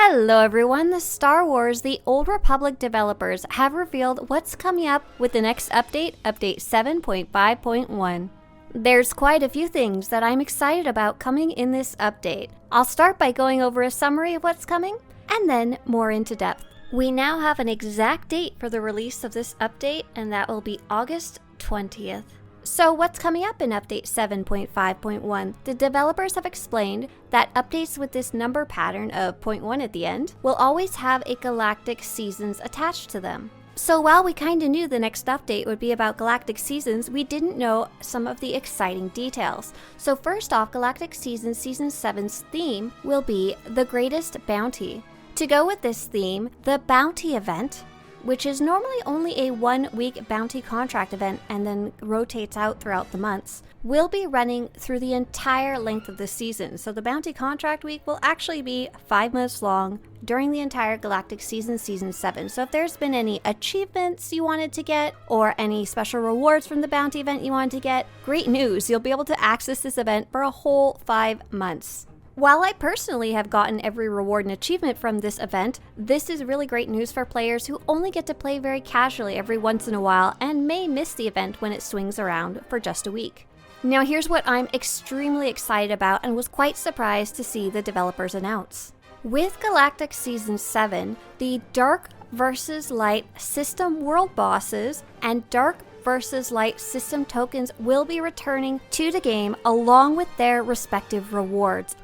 Hello everyone, the Star Wars The Old Republic developers have revealed what's coming up with the next update, Update 7.5.1. There's quite a few things that I'm excited about coming in this update. I'll start by going over a summary of what's coming, and then more into depth. We now have an exact date for the release of this update, and that will be August 20th. So what's coming up in Update 7.5.1? The developers have explained that updates with this number pattern of 0.1 at the end will always have a Galactic Seasons attached to them. So while we kinda knew the next update would be about Galactic Seasons, we didn't know some of the exciting details. So first off, Galactic Seasons Season 7's theme will be the greatest bounty. To go with this theme, the bounty event, which is normally only a 1-week bounty contract event and then rotates out throughout the months, will be running through the entire length of the season. So the bounty contract week will actually be 5 months long during the entire Galactic Season Season 7. So if there's been any achievements you wanted to get or any special rewards from the bounty event you wanted to get, great news, you'll be able to access this event for a whole 5 months. While I personally have gotten every reward and achievement from this event, this is really great news for players who only get to play very casually every once in a while and may miss the event when it swings around for just a week. Now here's what I'm extremely excited about and was quite surprised to see the developers announce. With Galactic Season 7, the Dark vs. Light system world bosses and Dark vs. Light system tokens will be returning to the game along with their respective rewards.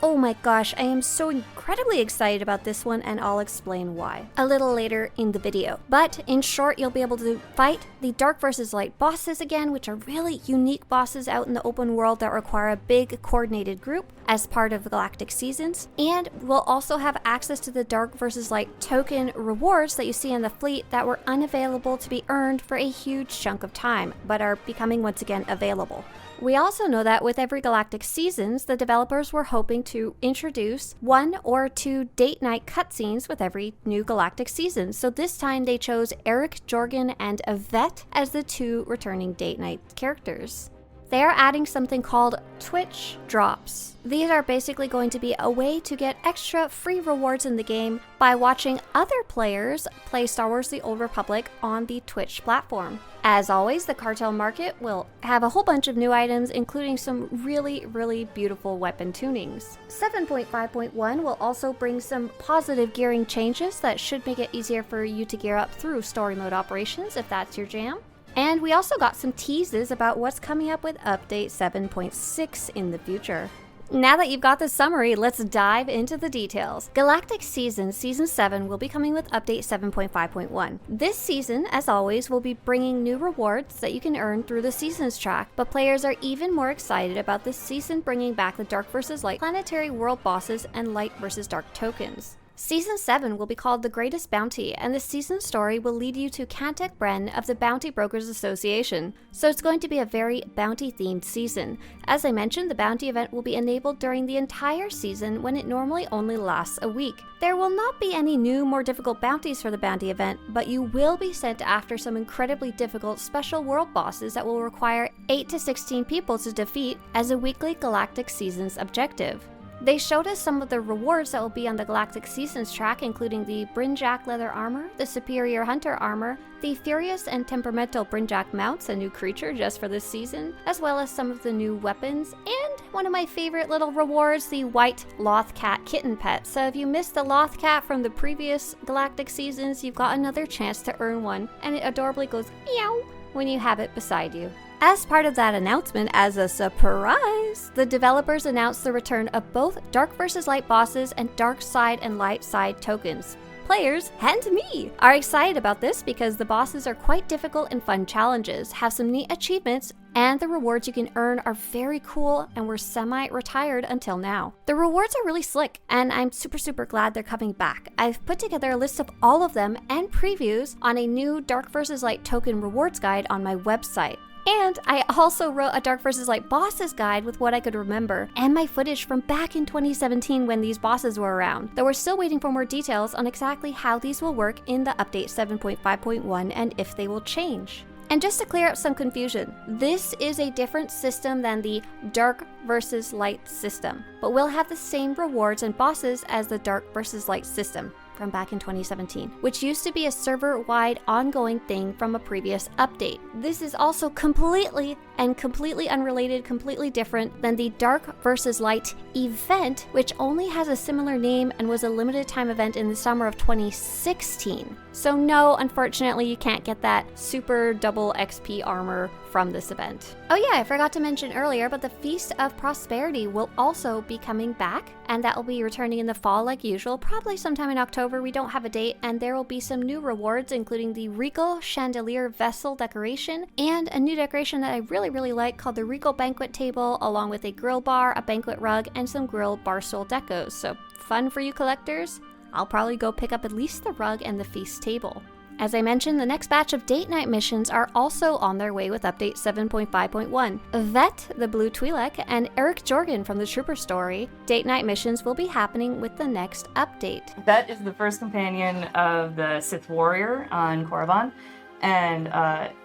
Oh my gosh, I am so incredibly excited about this one, and I'll explain why a little later in the video. But in short, you'll be able to fight the Dark vs. Light bosses again, which are really unique bosses out in the open world that require a big coordinated group as part of the Galactic Seasons. And we'll also have access to the Dark vs. Light token rewards that you see in the fleet that were unavailable to be earned for a huge chunk of time, but are becoming once again available. We also know that with every Galactic Seasons, the developers were hoping to introduce 1 or 2 date night cutscenes with every new Galactic Season. So this time they chose Aric Jorgan and Vette as the 2 returning date night characters. They are adding something called Twitch Drops. These are basically going to be a way to get extra free rewards in the game by watching other players play Star Wars The Old Republic on the Twitch platform. As always, the Cartel Market will have a whole bunch of new items, including some really beautiful weapon tunings. 7.5.1 will also bring some positive gearing changes that should make it easier for you to gear up through story mode operations if that's your jam. And we also got some teases about what's coming up with Update 7.6 in the future. Now that you've got the summary, let's dive into the details. Galactic Seasons Season 7 will be coming with Update 7.5.1. This season, as always, will be bringing new rewards that you can earn through the Seasons track, but players are even more excited about this season bringing back the Dark vs. Light planetary world bosses and Light vs. Dark tokens. Season 7 will be called The Greatest Bounty, and the season story will lead you to Cantek Bren of the Bounty Brokers Association, so it's going to be a very bounty-themed season. As I mentioned, the bounty event will be enabled during the entire season when it normally only lasts a week. There will not be any new, more difficult bounties for the bounty event, but you will be sent after some incredibly difficult special world bosses that will require 8 to 16 people to defeat as a weekly Galactic Seasons objective. They showed us some of the rewards that will be on the Galactic Seasons track, including the Brynjak leather armor, the Superior Hunter armor, the Furious and Temperamental Brynjak mounts, a new creature just for this season, as well as some of the new weapons, and one of my favorite little rewards, the White Lothcat kitten pet. So if you missed the Lothcat from the previous Galactic Seasons, you've got another chance to earn one, and it adorably goes meow when you have it beside you. As part of that announcement, as a surprise, the developers announced the return of both Dark vs. Light bosses and Dark Side and Light Side tokens. Players, and me, are excited about this because the bosses are quite difficult and fun challenges, have some neat achievements, and the rewards you can earn are very cool and were semi-retired until now. The rewards are really slick, and I'm super glad they're coming back. I've put together a list of all of them and previews on a new Dark vs. Light token rewards guide on my website. And I also wrote a Dark vs. Light bosses guide with what I could remember, and my footage from back in 2017 when these bosses were around, though we're still waiting for more details on exactly how these will work in the Update 7.5.1 and if they will change. And just to clear up some confusion, this is a different system than the Dark versus Light system, but will have the same rewards and bosses as the Dark versus Light system from back in 2017, which used to be a server-wide ongoing thing from a previous update. This is also completely unrelated, completely different than the Dark versus Light event, which only has a similar name and was a limited time event in the summer of 2016. So no, unfortunately, you can't get that super double XP armor from this event. Oh yeah, I forgot to mention earlier, but the Feast of Prosperity will also be coming back, and that will be returning in the fall like usual, probably sometime in October. We don't have a date, and there will be some new rewards, including the Regal Chandelier Vessel decoration, and a new decoration that I really like called the Regal Banquet Table, along with a grill bar, a banquet rug, and some grill barstool decos. So fun for you collectors. I'll probably go pick up at least the rug and the feast table. As I mentioned, the next batch of date night missions are also on their way with update 7.5.1. Vette, the Blue Twi'lek, and Aric Jorgan from the Trooper Story date night missions will be happening with the next update. Vette is the first companion of the Sith Warrior on Korriban. And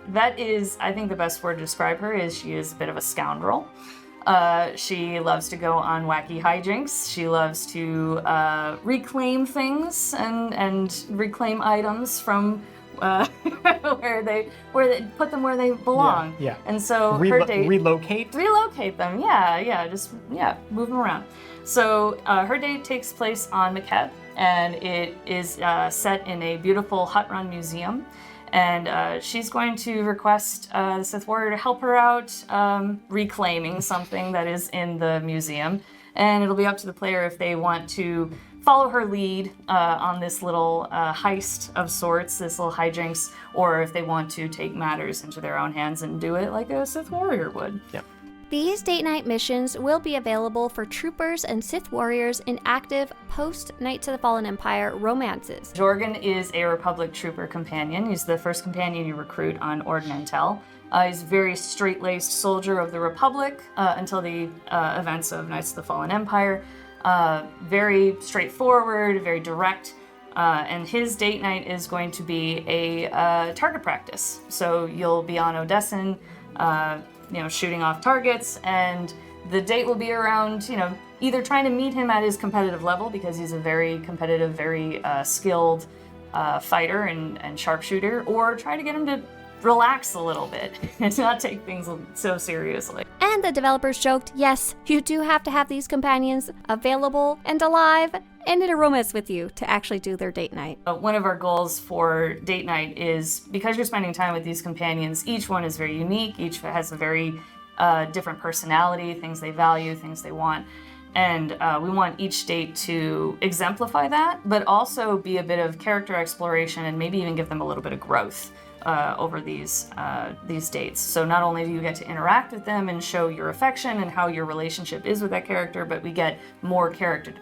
Vette is, I think the best word to describe her is she is a bit of a scoundrel. She loves to go on wacky hijinks. She loves to reclaim things and reclaim items from where they put them where they belong. Yeah. And so her date relocate them. Just move them around. So her date takes place on Makeb, and it is set in a beautiful hut run museum. And she's going to request the Sith Warrior to help her out reclaiming something that is in the museum. And it'll be up to the player if they want to follow her lead on this little heist of sorts, this little hijinks, or if they want to take matters into their own hands and do it like a Sith Warrior would. Yep. These date night missions will be available for troopers and Sith warriors in active post-Knights of the Fallen Empire romances. Jorgan is a Republic trooper companion. He's the first companion you recruit on Ord Mantell. He's a very straight-laced soldier of the Republic until the events of Knights of the Fallen Empire. Very straightforward, very direct. And his date night is going to be a target practice. So you'll be on Odessen, shooting off targets, and the date will be around, either trying to meet him at his competitive level, because he's a very competitive, very skilled fighter and sharpshooter, or try to get him to relax a little bit and not take things so seriously. And the developers joked, yes, you do have to have these companions available and alive and in a romance with you to actually do their date night. One of our goals for date night is, because you're spending time with these companions, each one is very unique, each has a very different personality, things they value, things they want. And we want each date to exemplify that, but also be a bit of character exploration and maybe even give them a little bit of growth over these dates. So not only do you get to interact with them and show your affection and how your relationship is with that character, but we get more character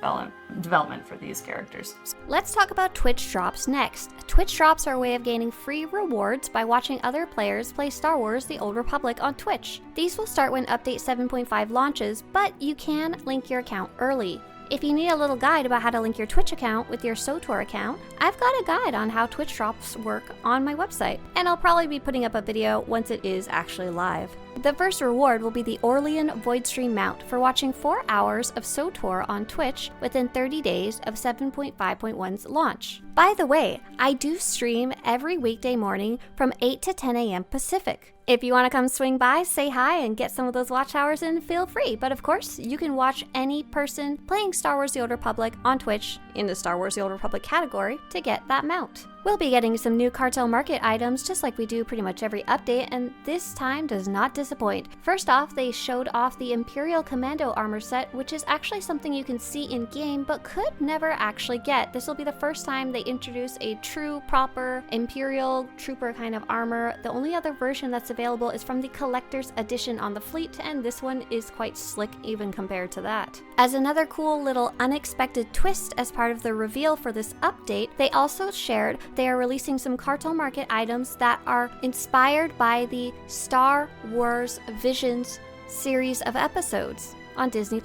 development for these characters. Let's talk about Twitch drops next. Twitch drops are a way of gaining free rewards by watching other players play Star Wars: The Old Republic on Twitch. These will start when Update 7.5 launches, but you can link your account early. If you need a little guide about how to link your Twitch account with your SWTOR account, I've got a guide on how Twitch drops work on my website, and I'll probably be putting up a video once it is actually live. The first reward will be the Orlean Voidstream mount for watching 4 hours of SWTOR on Twitch within 30 days of 7.5.1's launch. By the way, I do stream every weekday morning from 8 to 10 a.m. Pacific. If you want to come swing by, say hi, and get some of those watch hours in, feel free. But of course, you can watch any person playing Star Wars: The Old Republic on Twitch in the Star Wars: The Old Republic category to get that mount. We'll be getting some new Cartel Market items just like we do pretty much every update, and this time does not disappoint. First off, they showed off the Imperial Commando armor set, which is actually something you can see in game but could never actually get. This will be the first time they introduce a true, proper Imperial trooper kind of armor. The only other version that's available is from the collector's edition on the fleet, and this one is quite slick even compared to that. As another cool little unexpected twist as part of the reveal for this update, they also shared they are releasing some Cartel Market items that are inspired by the Star Wars Visions series of episodes on Disney+.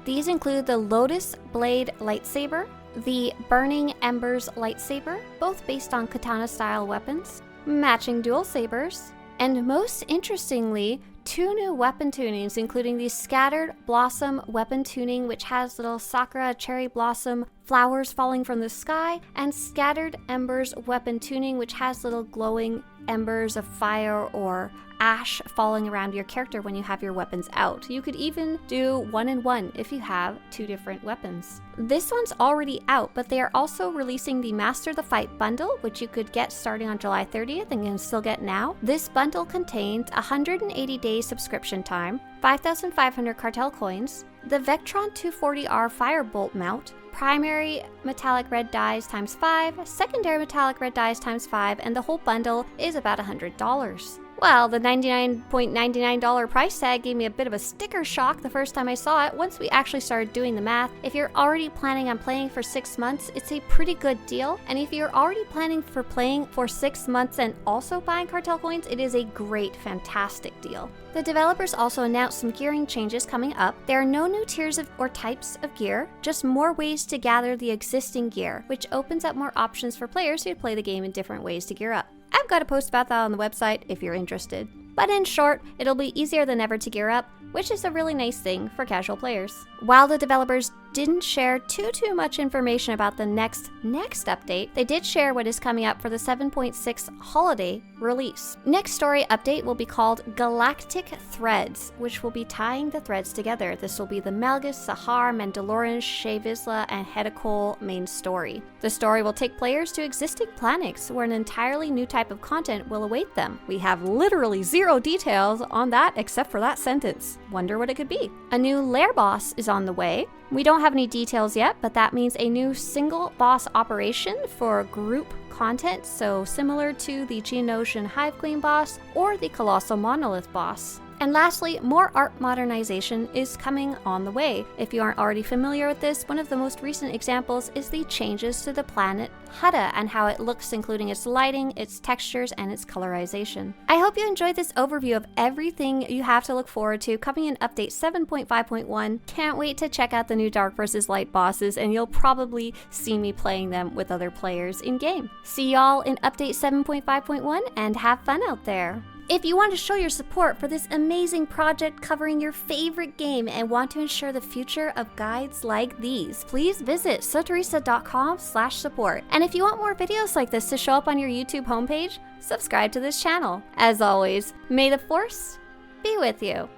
These include the Lotus Blade Lightsaber, the Burning Embers Lightsaber, both based on katana-style weapons, matching Dualsabers, And most interestingly, 2 new weapon tunings, including the Scattered Blossom weapon tuning, which has little sakura cherry blossom flowers falling from the sky, and Scattered Embers weapon tuning, which has little glowing embers of fire or ash falling around your character when you have your weapons out. You could even do 1 and 1 if you have 2 different weapons. This one's already out, but they are also releasing the Master the Fight bundle, which you could get starting on July 30th and can still get now. This bundle contains 180 days subscription time, 5,500 cartel coins, the Vectron 240R Firebolt mount, primary metallic red dyes times 5, secondary metallic red dyes times 5, and the whole bundle is about $100. Well, the $99.99 price tag gave me a bit of a sticker shock the first time I saw it. Once we actually started doing the math, if you're already planning on playing for 6 months, it's a pretty good deal. And if you're already planning for playing for 6 months and also buying cartel coins, it is a great, fantastic deal. The developers also announced some gearing changes coming up. There are no new tiers or types of gear, just more ways to gather the existing gear, which opens up more options for players who play the game in different ways to gear up. I've got a post about that on the website if you're interested. But in short, it'll be easier than ever to gear up, which is a really nice thing for casual players. While the developers didn't share too much information about the next update, they did share what is coming up for the 7.6 holiday release. Next story update will be called Galactic Threads, which will be tying the threads together. This will be the Malgus, Sahar, Mandalorian, Shea Vizsla, and Hedekol main story. The story will take players to existing planets where an entirely new type of content will await them. We have literally zero details on that except for that sentence. Wonder what it could be. A new lair boss is on the way. We don't have any details yet, but that means a new single boss operation for group content, so similar to the Geonosian Hive Queen boss or the Colossal Monolith boss. And lastly, more art modernization is coming on the way. If you aren't already familiar with this, one of the most recent examples is the changes to the planet Hutta and how it looks, including its lighting, its textures, and its colorization. I hope you enjoyed this overview of everything you have to look forward to coming in update 7.5.1. Can't wait to check out the new Dark vs. Light bosses, and you'll probably see me playing them with other players in game. See y'all in update 7.5.1 and have fun out there. If you want to show your support for this amazing project covering your favorite game and want to ensure the future of guides like these, please visit Swtorista.com/support. And if you want more videos like this to show up on your YouTube homepage, subscribe to this channel. As always, may the Force be with you.